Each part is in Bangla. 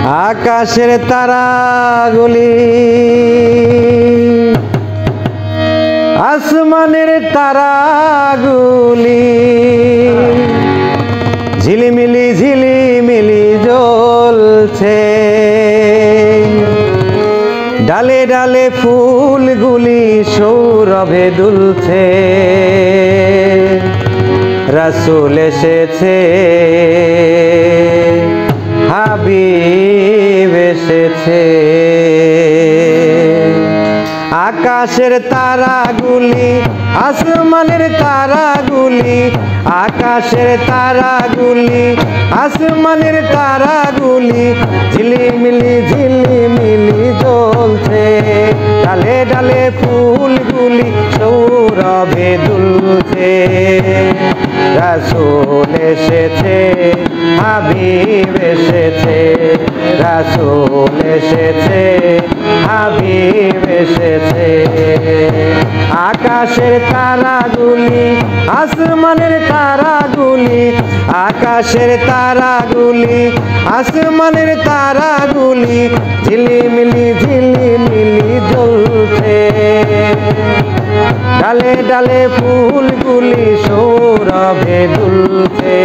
আকাশের তারাগুলি আসমানের তারাগুলি ঝিলিমিলি ঝিলিমিলি জ্বলছে, ডালে ডালে ফুলগুলি সৌরভে দুলছে। রাসূল এসেছে, হাবিব এসেছে। আকাশের তারাগুলি আসমানের তারাগুলি, আকাশের তারাগুলি আসমানের তারাগুলি ঝিলিমিলি ঝিলিমিলি জ্বলছে, ডালে ডালে ফুলগুলি সৌরভে দুলছে। রাসূল এসেছে, হাবিব এসেছে, রাসূল এসেছে, হাবিব এসেছে। আকাশের তারাগুলি আসমানের তারাগুলি, আকাশের তারাগুলি আসমানের তারাগুলি ঝিলিমিলি ঝিলিমিলি জ্বলছে, ডালে ডালে ফুলগুলি সৌরভে দুলছে।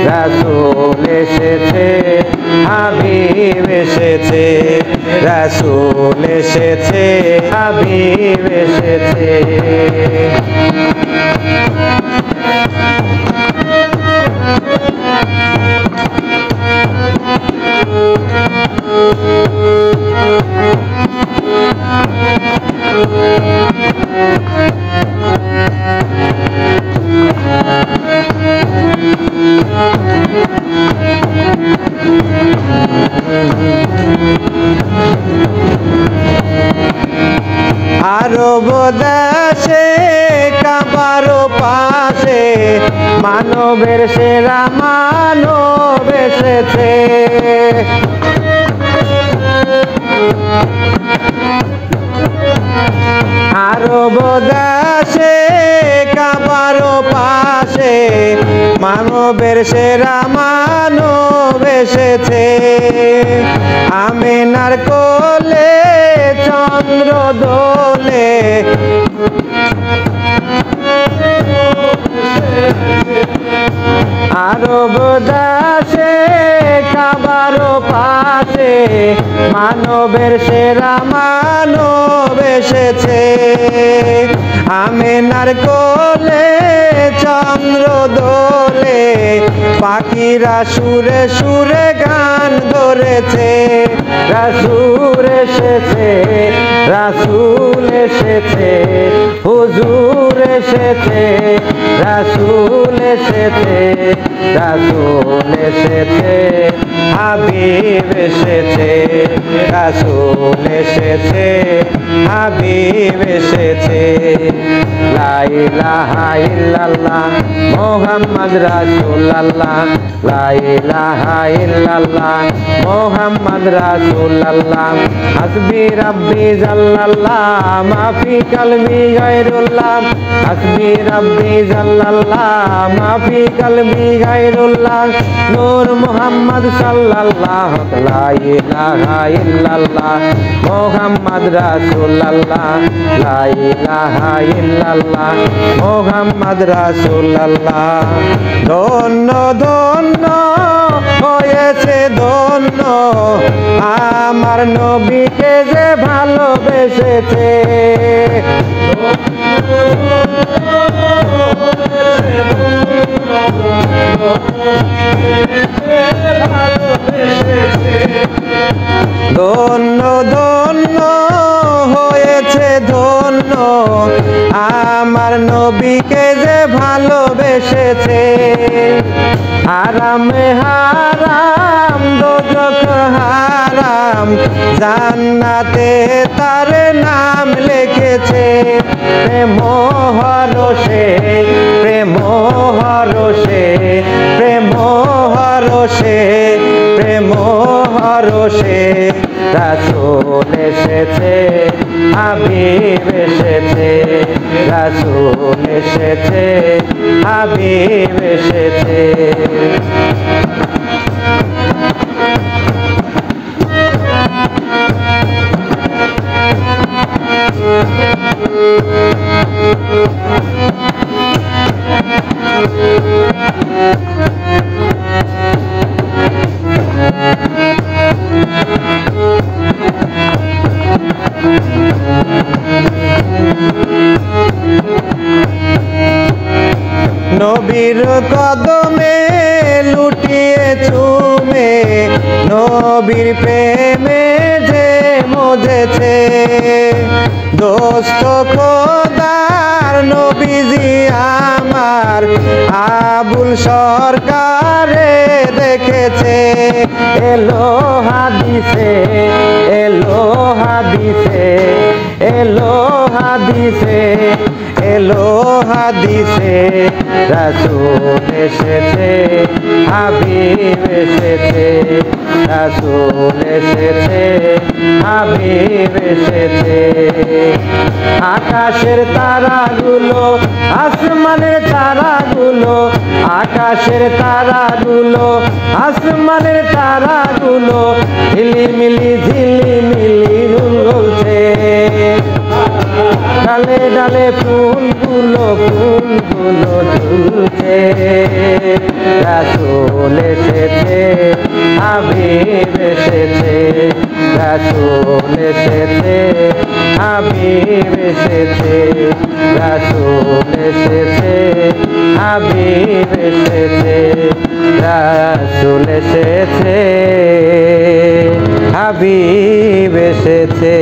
রাসূল এসেছে, হাবিব এসেছে, রাসূল এসেছে, হাবিব এসেছে। আরব দেশে কাবার পাশে মানবের সেরা মানব এসেছে। আরব দেশে কাবার পাশে মানবের সেরা মানব এসেছে। আমিনার কোলে চন্দ্র দোলে, আরব দেশে কাবার পাশে মানবের সেরা মানব এসেছে। আমিনার কোলে চন্দ্র দোলে, পাখিরা সুরে সুরে গান ধরেছে। রাসূল এসেছে, রাসূল এসেছে, হুজুর এসেছে, রাসূল এসেছে, রাসূল এসেছে, হাবিব এসেছে, রাসূল এসেছে, হাবিব এসেছে। লা ইলাহা ইল্লাল্লাহ মুহাম্মদ রাসূলুল্লাহ, লা ইলাহা ইল্লাল্লাহ মুহাম্মদ রাসূলুল্লাহ। হাসবি রাব্বি জাল্লাল্লাহ মা ফি কলবি গায়রুল্লাহ, হাসবি রাব্বি জাল্লাল্লাহ মা ফি কলবি গায়রুল্লাহ। নূর মুহাম্মদ সাল্লাল্লাহ, লা ইলাহা ইল্লাল্লাহ মুহাম্মদ রাসূলুল্লাহ, লা ইলাহা ইল্লাল্লাহ মুহাম্মদ রাসূলুল্লাহ। ধন্য ধন্য হয়েছে ধন্য আমার নবীকে যে ভালোবেসেছে। ধন্য ধন্য হয়েছে ধন্য আমার নবীকে যে ভালোবেসেছে। হারামে হারাম দোজখ হারাম জান্নাতে তার নাম লিখেছে। প্রেম হরষে প্রেম হরষে প্রেম হরষে প্রেম হরষে রাসূল এসেছে, হাবিব এসেছে, রাসূল এসেছে, হাবিব এসেছে। নবীর কদমে লুটিয়ে চুমে নবীর প্রেমে যে মজেছে দোস্ত খোদার নবীজি আমার আবুল সরকারে দেখেছে এলো হাদিসে এলো হাদিসে এলো হাদিসে এলো হাদিসে রাসূল এসেছে হাবিব এসেছে রাসূল এসেছে হাবিব এসেছে আকাশের তারাগুলো আসমানের তারাগুলো আকাশের তারাগুলো আসমানের তারাগুলো ঝিলিমিলি ঝিলিমিলি ঝুলছে ডালে ডালে ফুলগুলো ঝুলছে রাসূল এসেছে হাবিব এসেছে রাসূল এসেছে হাবিব এসেছে রাসূল এসেছে হাবিব এসেছে রাসূল এসেছে হাবিব এসেছে।